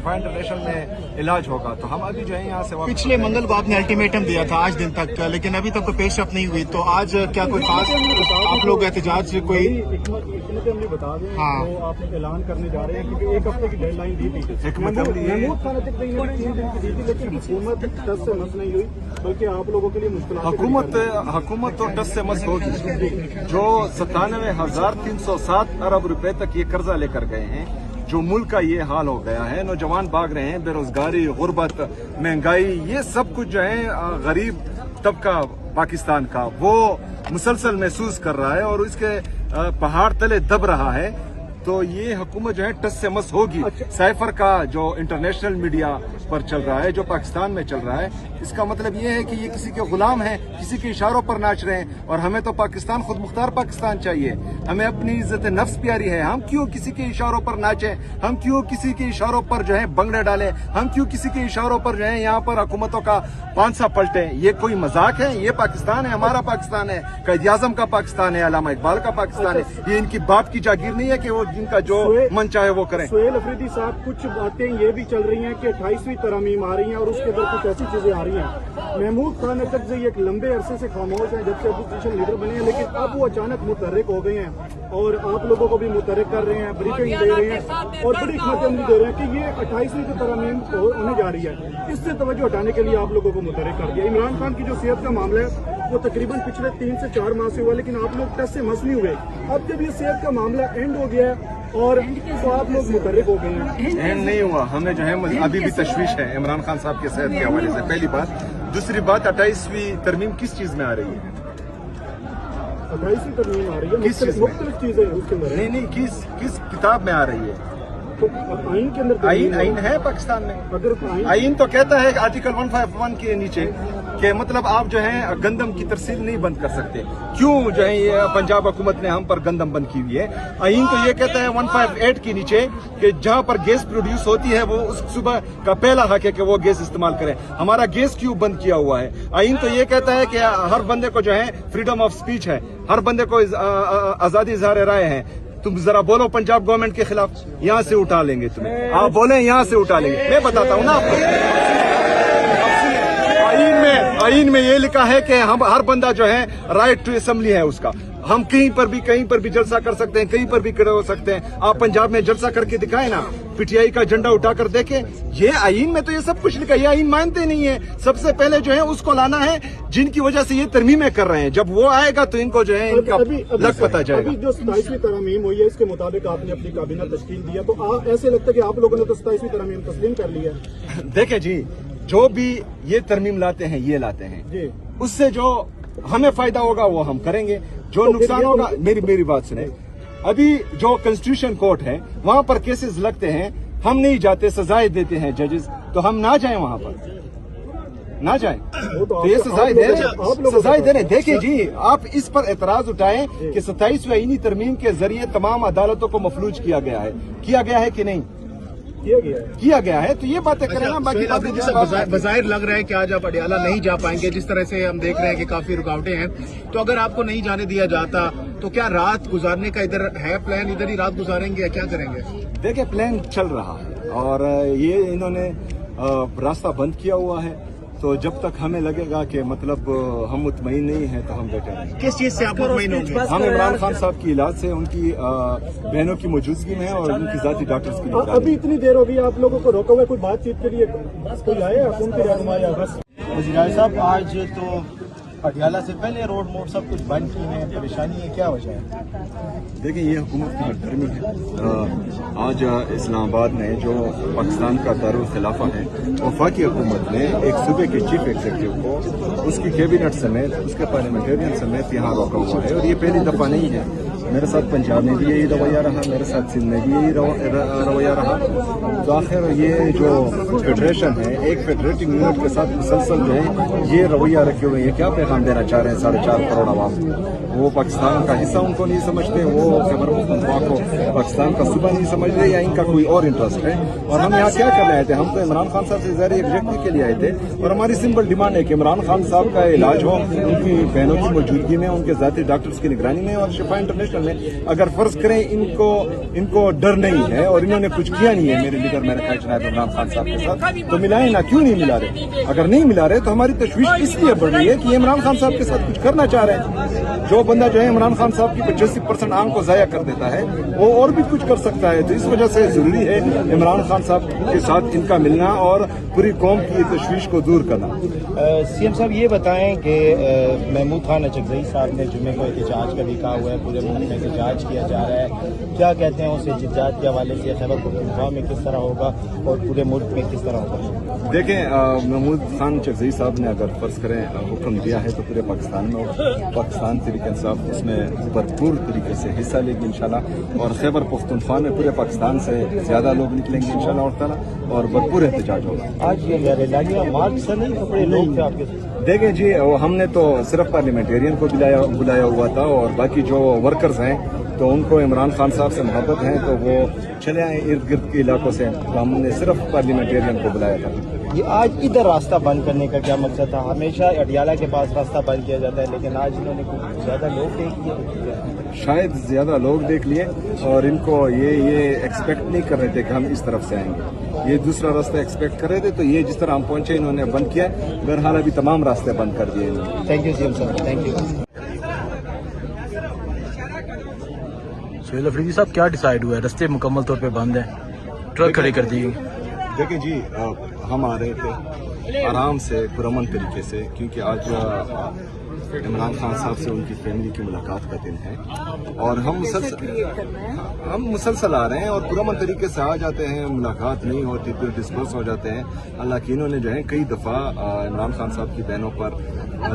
शिफा international में इलाज होगा। तो हम अभी जो है यहाँ से पिछले मंगल को आपने अल्टीमेटम दिया था 8 दिन तक, लेकिन अभी तक कोई पेशरफ नहीं हुई, तो आज क्या कोई खास आप लोग एहतजाज से कोई हमने बता दें तो आपने ऐलान करने जा रहे हैं क्योंकि एक हफ्ते की डेडलाइन दी थी महमूद खान अतिक ने 3 दिन की दी थी, लेकिन हुकूमत टस से मस नहीं हुई बल्कि आप लोगों के लिए मुश्किल हुकूमत तो टस से मस होगी। जो 97,307 अरब रुपए तक ये कर्जा लेकर गए हैं, जो मुल्क का ये हाल हो गया है, नौजवान भाग रहे हैं, बेरोजगारी, गुर्बत, महंगाई, ये सब कुछ जो है गरीब तबका पाकिस्तान का वो मुसलसल महसूस कर रहा है और इसके पहाड़ तले दब रहा है। तो ये हुकूमत जो है टस से मस होगी। साइफर का जो इंटरनेशनल मीडिया पर चल रहा है, जो पाकिस्तान में चल रहा है, इसका मतलब ये है कि ये किसी के गुलाम हैं, किसी के इशारों पर नाच रहे हैं। और हमें तो पाकिस्तान खुद मुख्तार पाकिस्तान चाहिए, हमें अपनी इज्जत नफ्स प्यारी है। हम क्यों किसी के इशारों पर नाचें, हम क्यों किसी के इशारों पर जो है बंगड़े डालें, हम क्यों किसी के इशारों पर जो है यहाँ पर हुकूमतों का पांसा पलटे। ये कोई मजाक है? ये पाकिस्तान है, हमारा पाकिस्तान है, कायद आज़म का पाकिस्तान है, अल्लामा इकबाल का पाकिस्तान है। ये इनकी बाप की जागीर नहीं है कि वो जिनका जो मन चाहे वो करें। सुहेल अफरीदी साहब, कुछ बातें ये भी चल रही हैं कि 28वीं तरमीम आ रही हैं और उसके अंदर कुछ ऐसी चीजें आ रही हैं। महमूद खान अकरज़ई एक लंबे अरसे से खामोश हैं जब से अपोजिशन लीडर बने हैं, लेकिन अब वो अचानक मुतहर्रिक हो गए हैं और आप लोगों को भी मुतहर्रिक कर रहे हैं, ब्रीफिंग दे रहे हैं और बड़ी हिम्मत दे रहे हैं कि ये 28वीं तरमीम होने जा रही है। इससे तवज्जो हटाने के लिए आप लोगों को मुतहर्रिक कर दिया। इमरान खान की जो सेहत का मामला है वो तकरीबन पिछले 3 से 4 माह से हुआ, लेकिन आप लोग टस से मस नहीं हुए। अब जब ये सेहत का मामला एंड हो गया है और तो आप लोग मुतहर्रिक हो गए हैं। एंड नहीं हुआ, हमें जो है अभी भी तशवीश है इमरान खान साहब के सेहत के हवाले से, पहली बात। दूसरी बात, 28वीं तरमीम किस चीज में आ रही है? 28वीं तरमीम आ रही है, किस चीज में? मुख्तलिफ चीजें उसके अंदर। नहीं, किस किताब में आ रही है? तो आइन के अंदर आइन है पाकिस्तान में। अगर आइन तो कहता है आर्टिकल 151 के नीचे कि मतलब आप जो है गंदम की तरसील नहीं बंद कर सकते। क्यों जो है ये पंजाब हुकूमत ने हम पर गंदम बंद की हुई है? आइन तो ये कहता है 158 के नीचे कि जहां पर गैस प्रोड्यूस होती है वो उस सुबह का पहला हक है कि वो गैस इस्तेमाल करें। हमारा गैस क्यों बंद किया हुआ है? आइन तो ये कहता है कि हर बंदे को जो है फ्रीडम ऑफ स्पीच है, हर बंदे को आजादी इज़हार राय है। तुम जरा बोलो पंजाब गवर्नमेंट के खिलाफ, यहाँ से उठा लेंगे तुम्हें। आप बोले यहाँ से उठा लेंगे। मैं बताता हूँ ना आपको, आइन में ये लिखा है कि हम हर बंदा जो है राइट टू असेंबली है उसका। हम कहीं पर भी जलसा कर सकते हैं, कहीं पर भी खड़े हो सकते हैं। आप पंजाब में जलसा करके दिखाए ना, पीटीआई का झंडा उठाकर देखे। ये आइन में तो ये सब कुछ लिखा है, ये आइन मानते नहीं है। सबसे पहले जो है उसको लाना है जिनकी वजह से ये तरमीमें कर रहे हैं। जब वो आएगा तो इनको जो है इनका लग पता जाएगा। अभी जो 27वीं तरमीम हुई है इसके मुताबिक आपने अपनी काबीना तश्कील दिया, तो ऐसे लगता है कि आप लोगों ने तो 27वीं तरमीम तस्लीम कर लिया है। देखे जी, जो भी ये तरमीम लाते हैं ये लाते हैं जी, उससे जो हमें फायदा होगा वो हम करेंगे, जो तो नुकसान होगा। मेरी बात सुने, अभी जो कॉन्स्टिट्यूशन कोर्ट है वहां पर केसेस लगते हैं, हम नहीं जाते, सजाएं देते हैं जजेस, तो हम ना जाएं वहां पर, ना जाएं। तो ये सजाएं दे रहे। देखिए जी, आप इस पर एतराज उठाएं कि 27वीं आईनी तरमीम के जरिए तमाम अदालतों को मफलूज किया गया है कि नहीं? किया गया है। तो ये बातें करें ना, बाकी बज़ाहिर लग रहा है कि आज आप अडियाला नहीं जा पाएंगे, जिस तरह से हम देख रहे हैं कि काफी रुकावटें हैं। तो अगर आपको नहीं जाने दिया जाता तो क्या रात गुजारने का इधर है प्लान, इधर ही रात गुजारेंगे या क्या करेंगे? देखिए, प्लान चल रहा है और ये इन्होंने रास्ता बंद किया हुआ है। तो जब तक हमें लगेगा कि मतलब हम मुतमईन नहीं हैं तो हम बैठे रहेंगे। किस चीज से आप मुतमईन होंगे? हम इमरान खान साहब की इलाज से, उनकी बहनों की मौजूदगी में और उनकी जाती डॉक्टर्स की निगरानी। अभी इतनी देर हो गई आप लोगों को रोका हुआ, कोई बातचीत के लिए कोई आए हुकूमती रहनुमा या बस? वज़ीर साहब, आज तो अडियाला से पहले रोड मोड सब कुछ बंद की है, परेशानी है, क्या वजह है? देखिए, ये हुकूमत की हरदर्मी है। आज इस्लामाबाद में जो पाकिस्तान का दारुल खिलाफा है, वफाकी हुकूमत ने एक सूबे के चीफ एग्जीक्यूटिव को उसकी कैबिनेट समेत, उसके पार्लियामेंटेरियन समेत यहाँ रोका हुआ है। और ये पहली दफा नहीं है। मेरे साथ पंजाब में भी यही रवैया रहा, मेरे साथ सिंध में भी यही रवैया रहा। तो आखिर ये जो फेडरेशन है, एक फेडरेटिंग यूनिट के साथ मुसलसल जो है ये रवैया रखे हुए हैं। क्या पैगाम देना चाह रहे हैं 4.5 करोड़ आवाम? वो पाकिस्तान का हिस्सा उनको नहीं समझते, वो खैबर पख्तूनख्वा को पाकिस्तान का सूबा नहीं समझ रहे, या इनका कोई और इंटरेस्ट है? और हम यहाँ क्या करने आए थे? हम तो इमरान खान साहब से ज़ाहिर एक व्यक्ति के लिए आए थे और हमारी सिंपल डिमांड है कि इमरान खान साहब का इलाज हो उनकी बहनों की मौजूदगी में, उनके ज़ाती डॉक्टर्स की निगरानी में और शिफा इंटरनेशनल सिचुएशन में अगर फर्ज करें इनको डर नहीं है और इन्होंने कुछ किया नहीं है मेरे लीडर मेरे भाई जनाब इमरान खान साहब के साथ, तो मिलाएं ना, क्यों नहीं मिला रहे? अगर नहीं मिला रहे तो हमारी तशवीश इसलिए बढ़ रही है कि इमरान खान साहब के साथ कुछ करना चाह रहे हैं। जो बंदा जो है इमरान खान साहब की 85% आंख को जाया कर देता है वो और भी कुछ कर सकता है। तो इस वजह से जरूरी है इमरान खान साहब के साथ इनका मिलना और पूरी कौम की तशवीश को दूर करना। सीएम साहब ये बताएं कि महमूद खान अचकजई साहब ने जुम्मे को एहतजाज का भी कहा हुआ है, पूरे मुल्क में एहतजाज किया जा रहा है, क्या कहते हैं उस एहतजाज के हवाले से? खैबर पख्तूनख्वा में किस तरह होगा और पूरे मुल्क में किस तरह होगा? देखें, महमूद खान अचकजई साहब ने अगर फर्ज करें हुक्म दिया है तो पूरे पाकिस्तान में पाकिस्तान तहरीक इंसाफ उसमें भरपूर तरीके से हिस्सा लेगी इंशाल्लाह, और खैबर पख्तूनख्वा में पूरे पाकिस्तान से ज्यादा लोग निकलेंगे इंशाल्लाह ताला और भरपूर एहतजाज होगा। आज ये रैलियां मार्च से नहीं, कपड़े लोग थे आपके? देखें जी, हमने तो सिर्फ पार्लियामेंटेरियन को बुलाया हुआ था और बाकी जो वर्कर्स हैं तो उनको इमरान खान साहब से मोहब्बत है तो वो चले आए इर्द गिर्द के इलाकों से, तो हमने सिर्फ पार्लियामेंटेरियन को बुलाया था। ये आज इधर रास्ता बंद करने का क्या मकसद था? हमेशा अडियाला के पास रास्ता बंद किया जाता है, लेकिन आज इन्होंने कुछ ज्यादा लोग देख लिए, शायद ज्यादा लोग देख लिए और इनको ये एक्सपेक्ट नहीं कर रहे थे कि हम इस तरफ से आएंगे, ये दूसरा रास्ता एक्सपेक्ट कर रहे थे, तो ये जिस तरह हम पहुंचे इन्होंने बंद किया। बहरहाल अभी तमाम रास्ते बंद कर दिए इन्होंने। थैंक यू सीएम साहब, थैंक यू। सुहेल अफरीदी साहब, क्या डिसाइड हुआ है? रास्ते मुकम्मल तौर पे बंद है, ट्रक खड़ी कर दी? देखिए जी, हम आ रहे थे आराम से पुरअमन तरीके से, क्योंकि आज इमरान खान साहब से उनकी फैमिली की मुलाकात का दिन है और हम मुसलसल आ रहे हैं और पुरअमन तरीके से आ जाते हैं, मुलाकात नहीं होती फिर डिस्पर्स हो जाते हैं। हालांकि इन्होंने जो है कई दफ़ा इमरान खान साहब की बहनों पर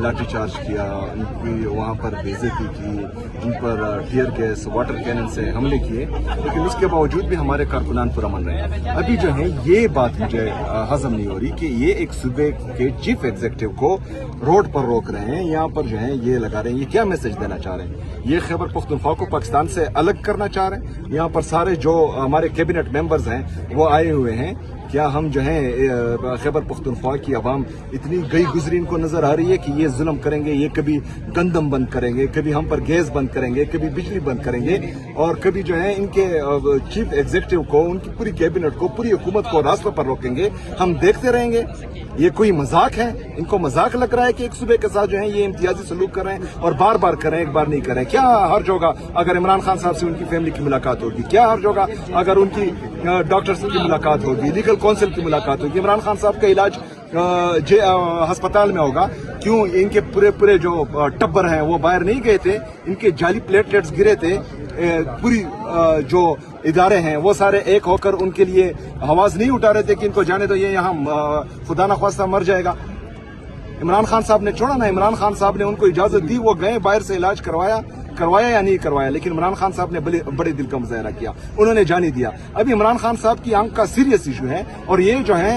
लाठी चार्ज किया, उनकी वहाँ पर बेइज्जती की, उन पर टीयर गैस वाटर कैनन से हमले किए, लेकिन उसके बावजूद भी हमारे कारकुनान पुरअमन रहे। अभी जो है ये बात मुझे हजम नहीं हो रही कि ये एक सूबे के चीफ एग्जीक्यूटिव को रोड पर रोक रहे हैं, यहाँ पर जो है ये लगा रहे हैं, ये क्या मैसेज देना चाह रहे हैं? ये खैबर पख्तूनख्वा को पाकिस्तान से अलग करना चाह रहे हैं? यहाँ पर सारे जो हमारे कैबिनेट मेंबर्स हैं वो आए हुए हैं, क्या हम जो है खैबर पख्तूनख्वा की आवाम इतनी गई गुजरी इनको नजर आ रही है कि ये जुल्म करेंगे, ये कभी गंदम बंद करेंगे, कभी हम पर गैस बंद करेंगे, कभी बिजली बंद करेंगे और कभी जो है इनके चीफ एग्जीक्यूटिव को, उनकी पूरी कैबिनेट को, पूरी हुकूमत को रास्तों पर रोकेंगे? हम देखते रहेंगे? ये कोई मजाक है? इनको मजाक लग रहा है कि एक सूबे के साथ जो है ये इम्तियाजी सलूक कर रहे हैं और बार बार करें, एक बार नहीं करें? क्या हर्ज होगा अगर इमरान खान साहब से उनकी फैमिली की मुलाकात होगी? क्या हर्ज होगा अगर उनकी डॉक्टर्स की मुलाकात होगी, लीगल काउंसिल की मुलाकात होगी, इमरान खान साहब का इलाज अस्पताल में होगा? क्यों इनके पूरे जो टब्बर हैं वो बाहर नहीं गए थे? इनके जाली प्लेटलेट्स गिरे थे, पूरी जो इदारे हैं वो सारे एक होकर उनके लिए आवाज नहीं उठा रहे थे कि इनको जाने दो, ये यहाँ खुदा न ख्वास्ता मर जाएगा। इमरान खान साहब ने छोड़ा ना, इमरान खान साहब ने उनको इजाजत दी, वो गए बाहर से इलाज करवाया या नहीं करवाया, लेकिन इमरान खान साहब ने बड़े दिल का मुजाहरा किया, उन्होंने जाने दिया। अभी इमरान खान साहब की आंख का सीरियस इशू है और ये जो है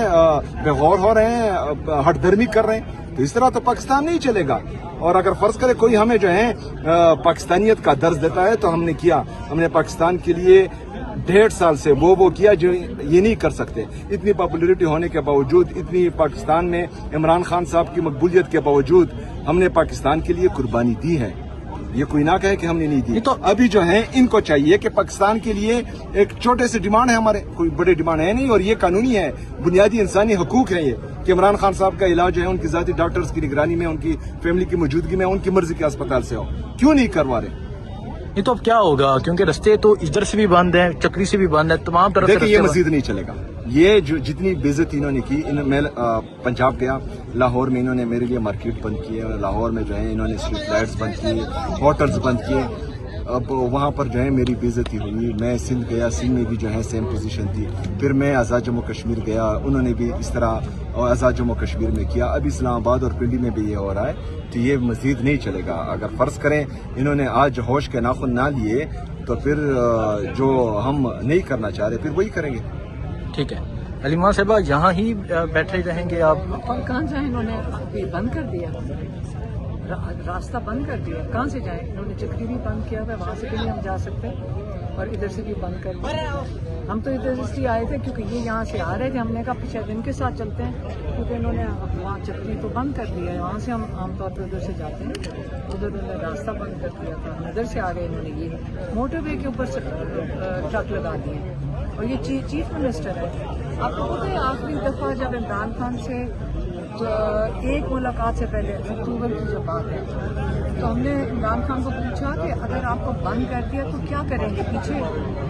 बेगौर हो रहे हैं, हटधर्मी कर रहे हैं, तो इस तरह तो पाकिस्तान नहीं चलेगा। और अगर फर्ज करे कोई हमें जो है पाकिस्तानियत का दर्ज देता है तो हमने किया, हमने पाकिस्तान के लिए 1.5 साल से वो किया जो ये नहीं कर सकते। इतनी पॉपुलैरिटी होने के बावजूद, इतनी पाकिस्तान में इमरान खान साहब की मकबूलियत के बावजूद हमने पाकिस्तान के लिए कुर्बानी दी है, ये कोई ना कहे कि हमने नहीं दी। तो अभी जो है इनको चाहिए कि पाकिस्तान के लिए एक छोटे से डिमांड है, हमारे कोई बड़े डिमांड है नहीं और ये कानूनी है, बुनियादी इंसानी हकूक है ये कि इमरान खान साहब का इलाज है उनकी जाती डॉक्टर्स की निगरानी में, उनकी फैमिली की मौजूदगी में, उनकी मर्जी के अस्पताल से हो, क्यों नहीं करवा रहे? ये तो अब क्या होगा, क्योंकि रास्ते तो इधर से भी बंद हैं, चक्री से भी बंद है, तमाम तरफ से। देखिए ये मजीद नहीं चलेगा, ये जो जितनी बेइज्जती इन्होंने की, मैं पंजाब गया, लाहौर में इन्होंने मेरे लिए मार्केट बंद की है, लाहौर में जो है इन्होंने स्ट्रीट लाइट्स बंद किए, होटल्स बंद किए, अब वहाँ पर जो है मेरी बेइज्जती हुई। मैं सिंध गया, सिंध में भी जो है सेम पोजीशन थी, फिर मैं आज़ाद जम्मू कश्मीर गया, उन्होंने भी इस तरह आज़ाद जम्मू कश्मीर में किया, अब इस्लामाबाद और पिंडी में भी ये हो रहा है, तो ये मजीद नहीं चलेगा। अगर फर्ज करें इन्होंने आज होश के नाखुन ना लिए तो फिर जो हम नहीं करना चाह रहे फिर वही करेंगे। ठीक है हलीमा साहबा, यहाँ ही बैठे रहेंगे आप? और कहाँ जाए, इन्होंने बंद कर दिया, रास्ता बंद कर दिया, कहाँ से जाए? इन्होंने चक्री भी बंद किया था, वहाँ से भी नहीं हम जा सकते और इधर से भी बंद कर दिया। हम तो इधर इसलिए आए थे क्योंकि ये यहाँ से आ रहे थे, हमने कहा शायद इनके साथ चलते हैं, क्योंकि इन्होंने वहाँ चक्री तो बंद कर दिया है, वहाँ से हम आमतौर पर उधर से जाते हैं, उधर उन्होंने रास्ता बंद कर दिया था, उधर से आ गए इन्होंने ये मोटरवे के ऊपर ट्रक लगा दिए। और ये चीफ मिनिस्टर है। आपको पता है आखिरी दफ़ा जब इमरान खान से एक मुलाकात से पहले अक्टूबर की जो बात है, तो हमने इमरान खान को पूछा कि अगर आपको बंद कर दिया तो क्या करेंगे, पीछे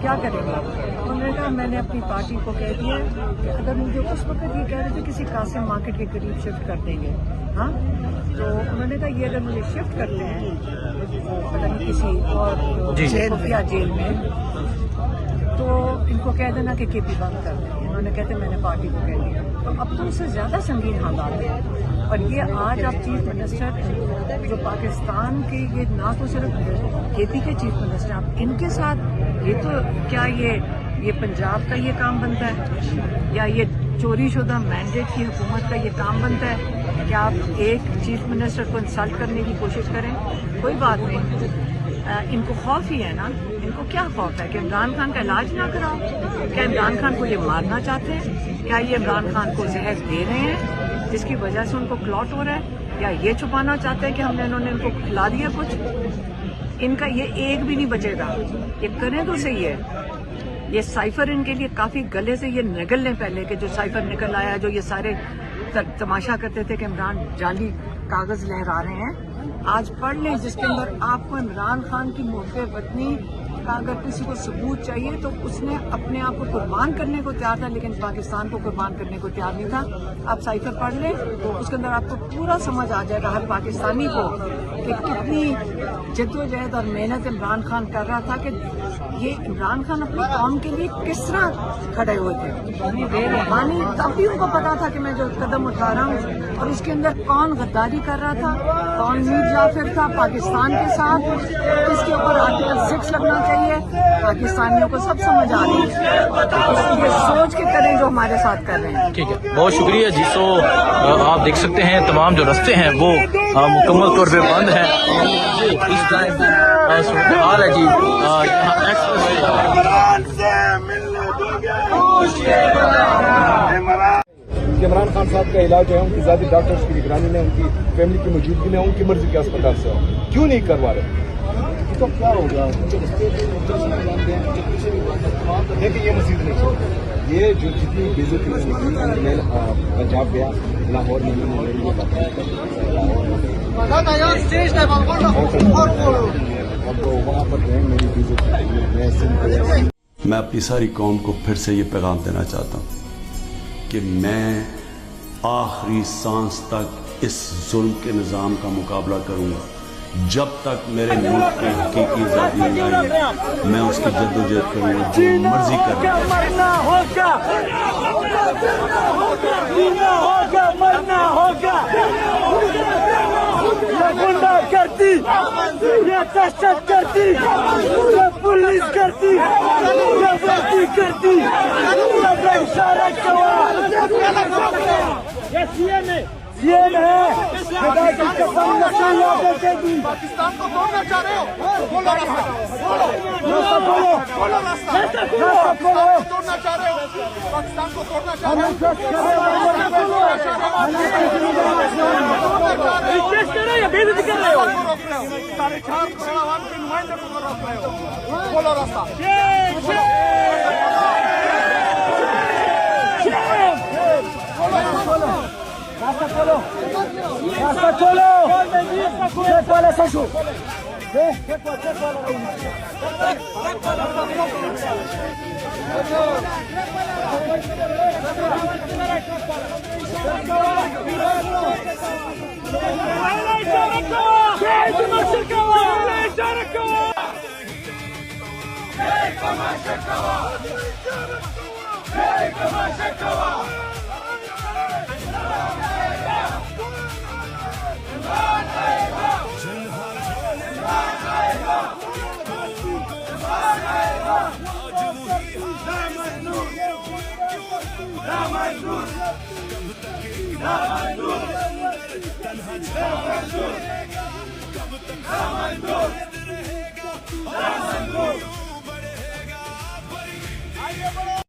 क्या करेंगे। तो उन्होंने कहा मैंने अपनी पार्टी को कह दिया कि अगर मुझे उस वक्त ये कह रहे थे किसी कासिम मार्केट के करीब शिफ्ट कर देंगे, हाँ, तो उन्होंने कहा ये अगर मुझे शिफ्ट करते हैं पता नहीं किसी और खुफिया जेल में, तो इनको कह देना कि केपी बंद कर दें। उन्होंने कहते मैंने पार्टी को कह दिया, तो अब तो उससे ज़्यादा संगीन हालात है। और ये आज आप चीफ मिनिस्टर जो पाकिस्तान के, ये ना तो सिर्फ केपी के चीफ मिनिस्टर, आप इनके साथ ये तो क्या ये पंजाब का ये काम बनता है या ये चोरी शुदा मैंडेट की हुकूमत का ये काम बनता है कि आप एक चीफ मिनिस्टर को इंसल्ट करने की कोशिश करें। कोई बात नहीं, इनको खौफ ही है ना, इनको क्या खौफ है कि इमरान खान का इलाज ना कराओ? क्या इमरान खान को ये मारना चाहते हैं? क्या ये इमरान खान को जहर दे रहे हैं जिसकी वजह से उनको क्लॉट हो रहा है? या ये छुपाना चाहते हैं कि इन्होंने इनको खिला दिया कुछ? इनका ये एक भी नहीं बचेगा, ये करें तो सही है। ये साइफर इनके लिए काफी गले से ये निकल लें पहले कि जो साइफर निकल आया, जो ये सारे तमाशा करते थे कि इमरान जाली कागज लहरा रहे हैं, आज पढ़ लें जिसके अंदर आपको इमरान खान की मौके वतनी का अगर किसी को सबूत चाहिए तो उसने अपने आप को कुर्बान करने को तैयार था, लेकिन पाकिस्तान को कुर्बान करने को तैयार नहीं था। आप साइफर पढ़ लें तो उसके अंदर आपको पूरा समझ आ जाएगा हर पाकिस्तानी को कि कितनी जद्दोजहद और मेहनत इमरान खान कर रहा था कि ये इमरान खान अपनी कौम के लिए किस तरह खड़े हुए थे। बेरहमानी तब भी उनको पता था कि मैं जो कदम उठा रहा हूँ, और उसके अंदर कौन गद्दारी कर रहा था, कौन मीर जाफिर था पाकिस्तान के साथ, किसके ऊपर आर्टिकल 6 लगना चाहिए, पाकिस्तानियों को सब समझ आ रही है। इसलिए सोच के करें जो हमारे साथ कर रहे हैं। ठीक है, बहुत शुक्रिया जी। तो आप देख सकते हैं तमाम जो रास्ते हैं वो मुकम्मल तौर पे बंद हैं। इस टाइम सूरत-ए-हाल है जी इमरान खान साहब का इलाज है उनकी ज़ाती डॉक्टर्स की निगरानी में, उनकी फैमिली की मौजूदगी में, उनकी मर्जी के अस्पताल से क्यों नहीं करवा रहे? तो क्या हो गया? देखिए ये मस्जिद नहीं चल, ये जो जितनी बेइज्जती निकली, मैं पंजाब गया, लाहौर में वहाँ पर मेरी बेइज्जती। मैं अपनी सारी कौम को फिर से ये पैगाम देना चाहता हूँ कि मैं आखिरी सांस तक इस जुल्म के निज़ाम का मुकाबला करूँगा। जब तक मेरे मुल्क की हकीकी आज़ादी नहीं आई, मैं उसकी जद्दोजहद करूँगा, जो मर्जी करूँगा। गुंडा करती, ये दहशत करती, ये पुलिस करती, ये भर्ती करती, ये इशारा ये सीएम है, खुदा की कसम नशा देगी। पाकिस्तान को तोड़ना चाह रहे हो? बोलो रास्ता, तोड़ना चाह रहे हो? पाकिस्तान को तोड़ना चाह रहे हो? बेइज्जती कर रहे हो, 4.5 करोड़ आवाम के नुमाइंदे को रोक रहे हो। बोलो रास्ता, रास्ता खोलो, चेक वाला सशु لا